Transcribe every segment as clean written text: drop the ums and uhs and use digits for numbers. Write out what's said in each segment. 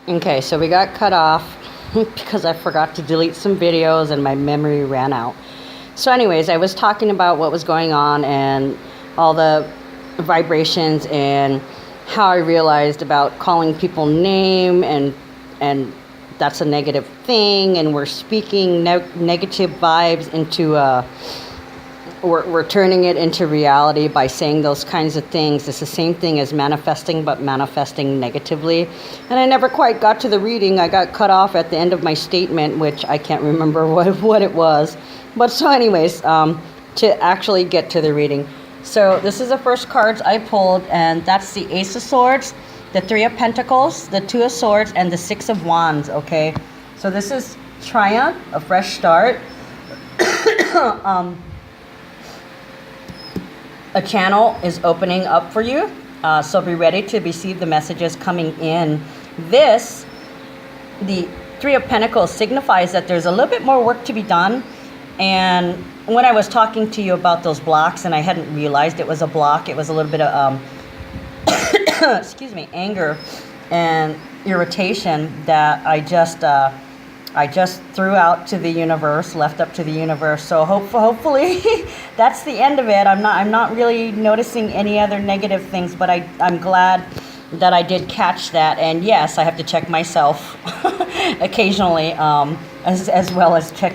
Okay, so we got cut off because I forgot to delete some videos and my memory ran out. So anyways, I was talking about what was going on and all the vibrations and how I realized about calling people name and that's a negative thing, and we're speaking negative vibes into we're turning it into reality by saying those kinds of things. It's the same thing as manifesting, but manifesting negatively. And I never quite got to the reading. I got cut off at the end of my statement, which I can't remember what it was. But so anyways, to actually get to the reading. So this is the first cards I pulled, and that's the Ace of Swords, the Three of Pentacles, the Two of Swords, and the Six of Wands, okay? So this is triumph, a fresh start. A channel is opening up for you, so be ready to receive the messages coming in. The Three of Pentacles signifies that there's a little bit more work to be done. And when I was talking to you about those blocks and I hadn't realized it was a block, it was a little bit of excuse me, anger and irritation that I just threw out to the universe, left up to the universe. So hopefully that's the end of it. I'm not really noticing any other negative things, but I'm glad that I did catch that. And yes, I have to check myself occasionally, as well as check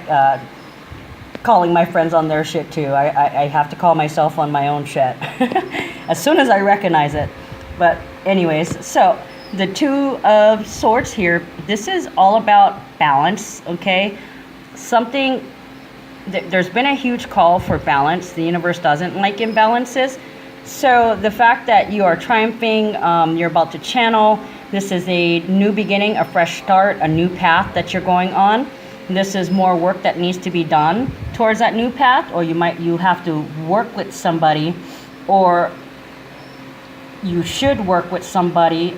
calling my friends on their shit too. I have to call myself on my own shit as soon as I recognize it. But anyways, so the Two of Swords here, this is all about balance, okay? There's been a huge call for balance. The universe doesn't like imbalances. So the fact that you are triumphing, you're about to channel, this is a new beginning, a fresh start, a new path that you're going on. This is more work that needs to be done towards that new path, or you have to work with somebody, or you should work with somebody.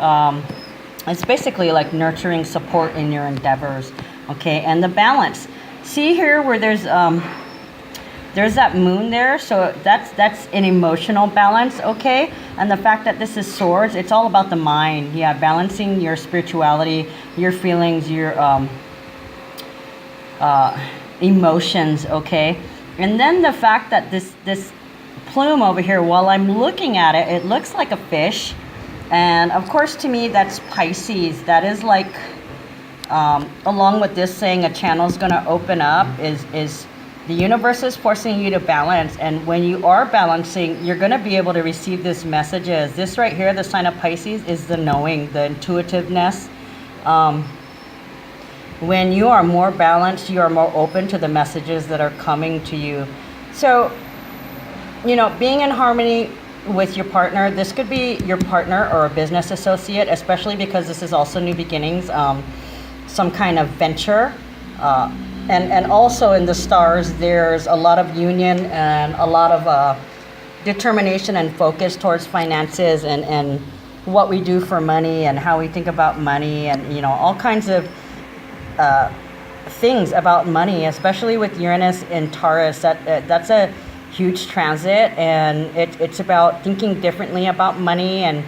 It's basically like nurturing support in your endeavors, okay? And the balance. See here where there's that moon there, so that's an emotional balance, okay? And the fact that this is swords, it's all about the mind. Yeah, balancing your spirituality, your feelings, your emotions, okay? And then the fact that this plume over here, while I'm looking at it, it looks like a fish. And of course, to me, that's Pisces. That is like, along with this saying a channel is going to open up, is the universe is forcing you to balance. And when you are balancing, you're going to be able to receive these messages. This right here, the sign of Pisces, is the knowing, the intuitiveness. When you are more balanced, you are more open to the messages that are coming to you. So, you know, being in harmony with your partner, this could be your partner or a business associate, especially because this is also new beginnings, some kind of venture. And also in the stars, there's a lot of union and a lot of determination and focus towards finances and what we do for money and how we think about money, and, you know, all kinds of things about money, especially with Uranus and Taurus. That's a huge transit, and it's about thinking differently about money, and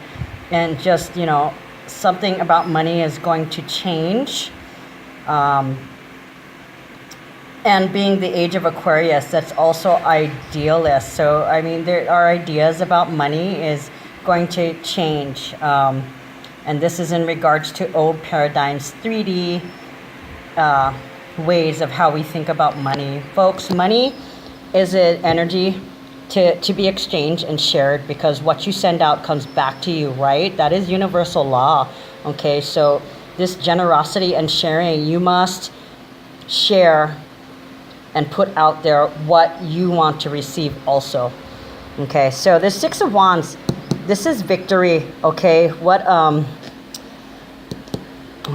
just, you know, something about money is going to change. And being the age of Aquarius, that's also idealist. So I mean, our ideas about money is going to change, and this is in regards to old paradigms, 3D ways of how we think about money. Folks, money is an energy to be exchanged and shared, because what you send out comes back to you, right? That is universal law, okay? So this generosity and sharing, you must share and put out there what you want to receive also, okay? So the Six of Wands, this is victory, okay? Oh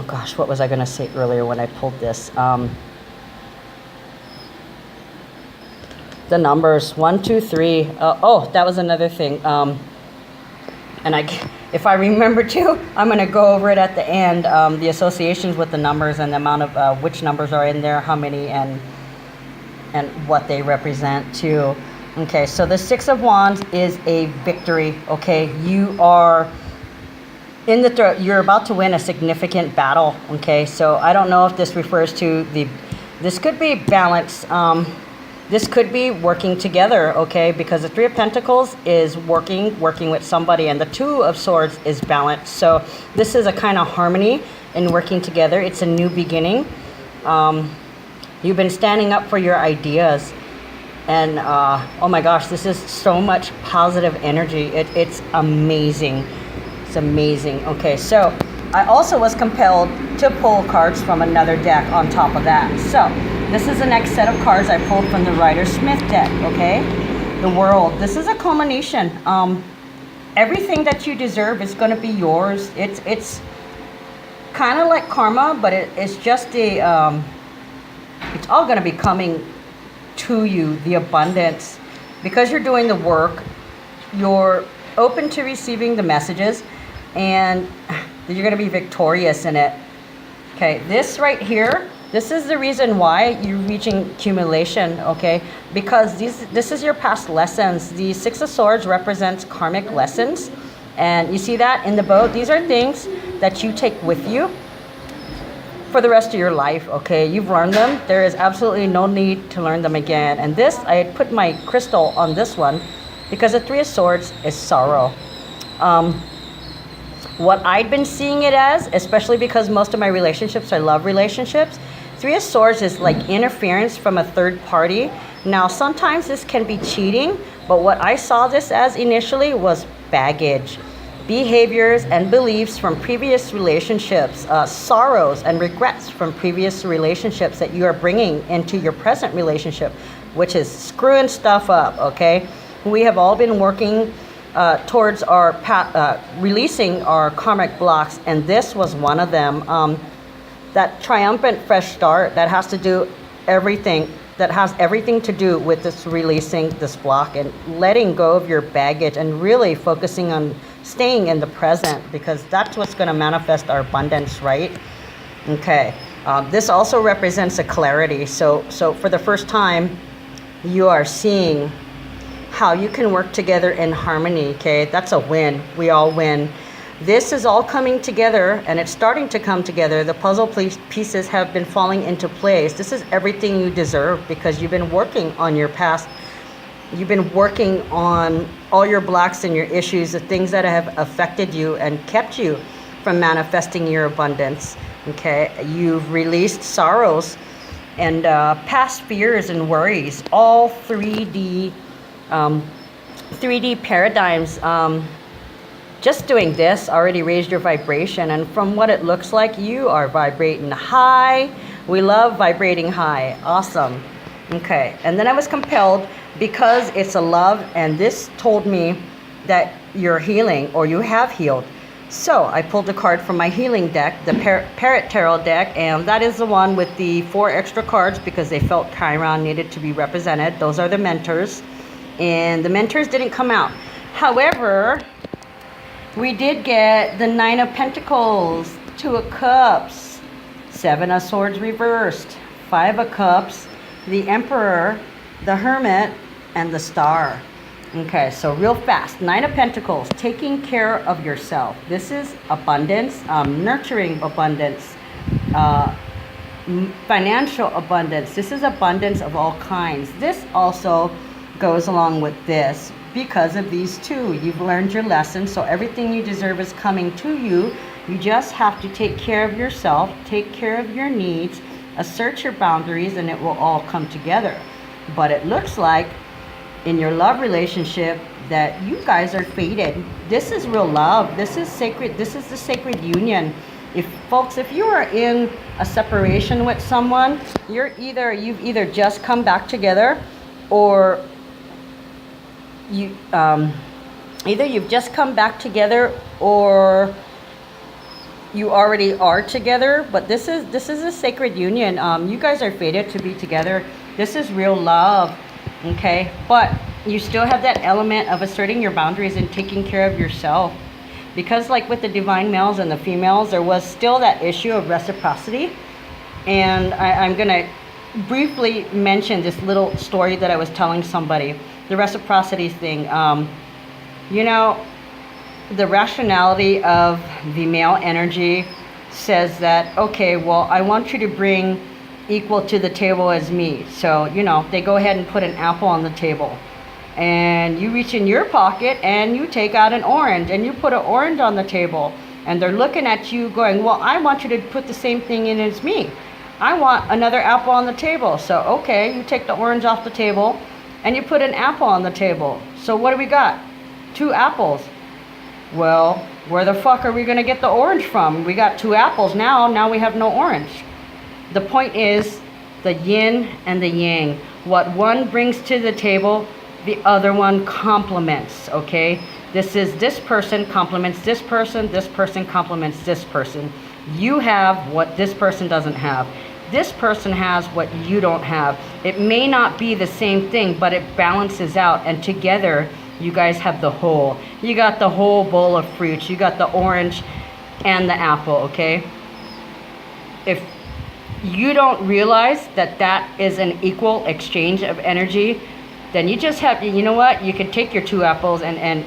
gosh, what was I gonna say earlier when I pulled this? The numbers 1, 2, 3. That was another thing. And if I remember to, I'm gonna go over it at the end. The associations with the numbers and the amount of which numbers are in there, how many, and what they represent too. Okay, so the Six of Wands is a victory. Okay, you are in the throat, you're about to win a significant battle. Okay, so I don't know if this refers to this could be balance. This could be working together, okay, because the Three of Pentacles is working with somebody, and the Two of Swords is balance. So this is a kind of harmony in working together. It's a new beginning. You've been standing up for your ideas, and oh my gosh, this is so much positive energy. It's amazing. It's amazing. Okay, so I also was compelled to pull cards from another deck on top of that. So this is the next set of cards I pulled from the Rider-Smith deck, okay? The World. This is a culmination. Everything that you deserve is going to be yours. It's kind of like karma, but it's just it's all going to be coming to you, the abundance. Because you're doing the work, you're open to receiving the messages, and you're going to be victorious in it. Okay, this right here, this is the reason why you're reaching accumulation, okay? Because this is your past lessons. The Six of Swords represents karmic lessons. And you see that in the boat? These are things that you take with you for the rest of your life, okay? You've learned them. There is absolutely no need to learn them again. And this, I had put my crystal on this one because the Three of Swords is sorrow. What I'd been seeing it as, especially because most of my relationships are love relationships, Three of Swords is like interference from a third party. Now, sometimes this can be cheating, but what I saw this as initially was baggage, behaviors and beliefs from previous relationships, sorrows and regrets from previous relationships that you are bringing into your present relationship, which is screwing stuff up, okay? We have all been working towards our releasing our karmic blocks, and this was one of them. That triumphant fresh start that has to do everything, that has everything to do with this releasing this block and letting go of your baggage and really focusing on staying in the present, because that's what's going to manifest our abundance, right? Okay. This also represents a clarity. So for the first time, you are seeing how you can work together in harmony, okay? That's a win. We all win. This is all coming together, and it's starting to come together. The puzzle pieces have been falling into place. This is everything you deserve because you've been working on your past. You've been working on all your blocks and your issues, the things that have affected you and kept you from manifesting your abundance, okay? You've released sorrows and past fears and worries, all 3D paradigms. Just doing this already raised your vibration, and from what it looks like, you are vibrating high. We love vibrating high. Awesome. Okay, and then I was compelled, because it's a love, and this told me that you're healing or you have healed. So I pulled a card from my healing deck, the Parrot Tarot deck, and that is the one with the 4 extra cards because they felt Chiron needed to be represented. Those are the mentors, and the mentors didn't come out. However, we did get the 9 of Pentacles, 2 of Cups, 7 of Swords reversed, 5 of Cups, the Emperor, the Hermit, and the Star. Okay, so real fast. 9 of Pentacles, taking care of yourself. This is abundance, nurturing abundance, financial abundance. This is abundance of all kinds. This also goes along with this. Because of these two, you've learned your lesson, so everything you deserve is coming to you. You just have to take care of yourself, take care of your needs, assert your boundaries, and it will all come together. But it looks like in your love relationship that you guys are fated. This is real love. This is sacred. This is the sacred union. If you are in a separation with someone, you've either just come back together, or either you've just come back together or you already are together. But this is a sacred union. You guys are fated to be together. This is real love, okay? But you still have that element of asserting your boundaries and taking care of yourself, because like with the divine males and the females, there was still that issue of reciprocity. And I'm gonna briefly mention this little story that I was telling somebody. The reciprocity thing. the rationality of the male energy says that, okay, well, I want you to bring equal to the table as me. So, you know, they go ahead and put an apple on the table. And you reach in your pocket and you take out an orange and you put an orange on the table. And they're looking at you going, well, I want you to put the same thing in as me. I want another apple on the table. So, okay, you take the orange off the table and you put an apple on the table. So what do we got? 2 apples. Well, where the fuck are we going to get the orange from? We got 2 apples now. Now we have no orange. The point is the yin and the yang. What one brings to the table, the other one complements, okay? This person complements this person complements this person. You have what this person doesn't have. This person has what you don't have. It may not be the same thing, but it balances out, and together you guys have the whole. You got the whole bowl of fruits. You got the orange and the apple, okay? If you don't realize that that is an equal exchange of energy, then you just have, you know what? You can take your 2 apples and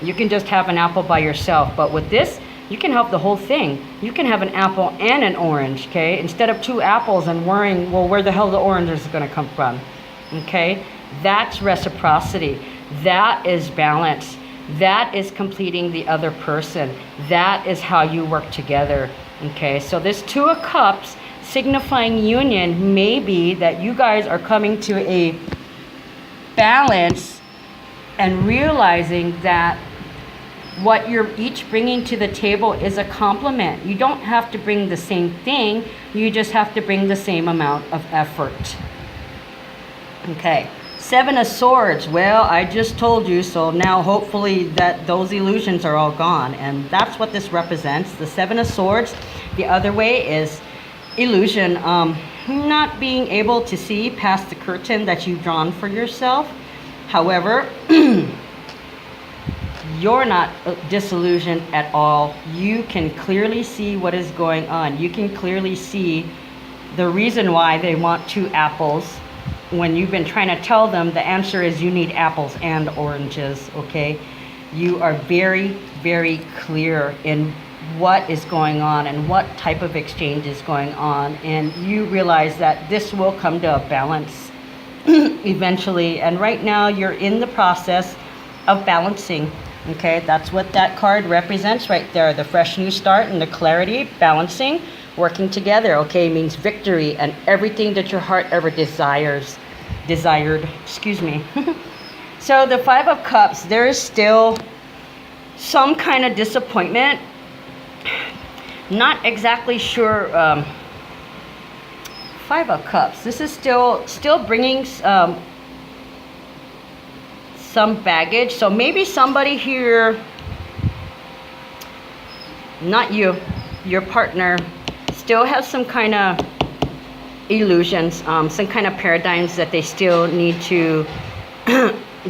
you can just have an apple by yourself. But with this, you can have the whole thing. You can have an apple and an orange, okay? Instead of 2 apples and worrying, well, where the hell the orange is going to come from, okay? That's reciprocity. That is balance. That is completing the other person. That is how you work together, okay? So this 2 of Cups signifying union may be that you guys are coming to a balance and realizing that what you're each bringing to the table is a complement. You don't have to bring the same thing. You just have to bring the same amount of effort. Okay. 7 of Swords. Well, I just told you, so now hopefully that those illusions are all gone. And that's what this represents. The 7 of Swords. The other way is illusion. Not being able to see past the curtain that you've drawn for yourself. However, you're not disillusioned at all. You can clearly see what is going on. You can clearly see the reason why they want 2 apples when you've been trying to tell them the answer is you need apples and oranges, okay? You are very, very clear in what is going on and what type of exchange is going on, and you realize that this will come to a balance eventually. And right now you're in the process of balancing, okay? That's what that card represents right there, the fresh new start and the clarity, balancing, working together, okay? It means victory and everything that your heart ever desired, excuse me. So the 5 of Cups, there is still some kind of disappointment. Not exactly sure. 5 of Cups. This is still bringing some baggage. So maybe somebody here, not you, your partner, still has some kind of illusions, some kind of paradigms that they still need to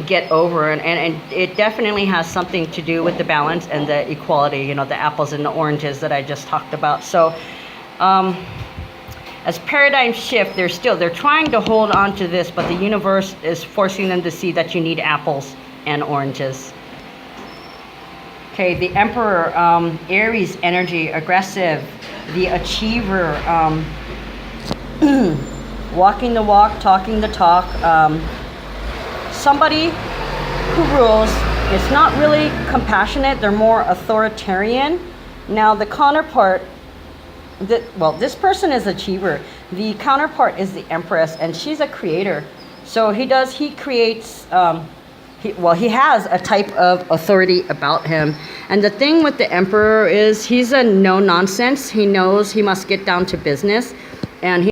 get over, and it definitely has something to do with the balance and the equality, you know, the apples and the oranges that I just talked about. So as paradigms shift, they're trying to hold on to this, but the universe is forcing them to see that you need apples and oranges. Okay, the Emperor, Aries energy, aggressive, the achiever, walking the walk, talking the talk, somebody who rules. It's not really compassionate, they're more authoritarian. Now the counterpart, this person is achiever. The counterpart is the Empress, and she's a creator. So he creates, he has a type of authority about him. And the thing with the Emperor is he's a no nonsense. He knows he must get down to business, and